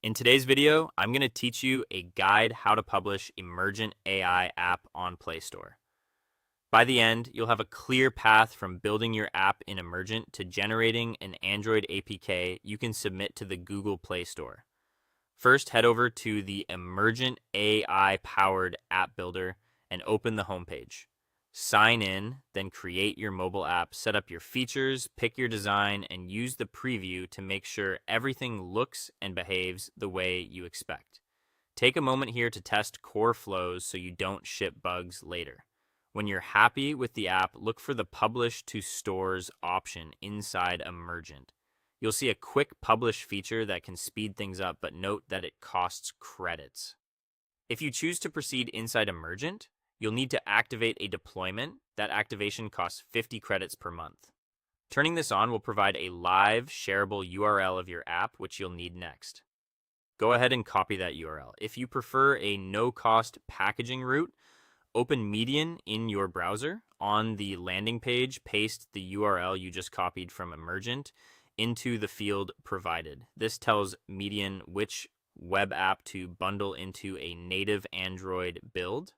In today's video, I'm going to teach you a guide how to publish Emergent AI app on Play Store. By the end, you'll have a clear path from building your app in Emergent to generating an Android APK you can submit to the Google Play Store. First, head over to the Emergent AI-powered app builder and open the homepage. Sign in, then create your mobile app, set up your features, pick your design, and use the preview to make sure everything looks and behaves the way you expect. Take a moment here to test core flows so you don't ship bugs later. When you're happy with the app, look for the Publish to Stores option inside Emergent. You'll see a quick publish feature that can speed things up, but note that it costs credits. If you choose to proceed inside Emergent, you'll need to activate a deployment. That activation costs 50 credits per month. Turning this on will provide a live, shareable URL of your app, which you'll need next. Go ahead and copy that URL. If you prefer a no-cost packaging route, open Median in your browser. On the landing page, paste the URL you just copied from Emergent into the field provided. This tells Median which web app to bundle into a native Android build.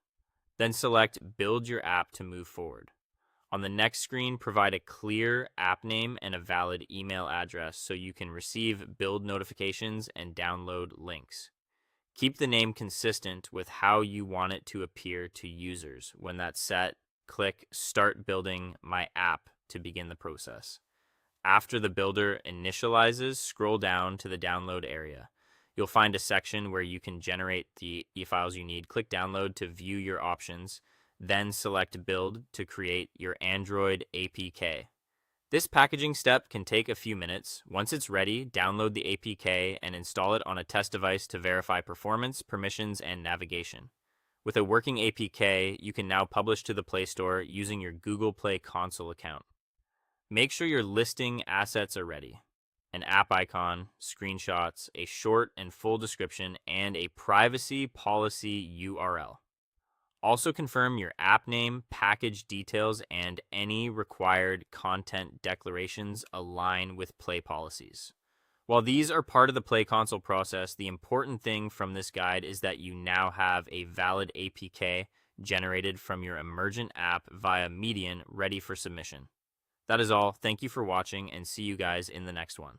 Then select Build Your App to move forward. On the next screen, provide a clear app name and a valid email address so you can receive build notifications and download links. Keep the name consistent with how you want it to appear to users. When that's set, click Start Building My App to begin the process. After the builder initializes, scroll down to the download area. You'll find a section where you can generate the e-files you need. Click Download to view your options, then select Build to create your Android APK. This packaging step can take a few minutes. Once it's ready, download the APK and install it on a test device to verify performance, permissions, and navigation. With a working APK, you can now publish to the Play Store using your Google Play Console account. Make sure your listing assets are ready. An app icon, screenshots, a short and full description, and a privacy policy URL. Also confirm your app name, package details, and any required content declarations align with Play policies. While these are part of the Play Console process, the important thing from this guide is that you now have a valid APK generated from your Emergent app via Median ready for submission. That is all. Thank you for watching and see you guys in the next one.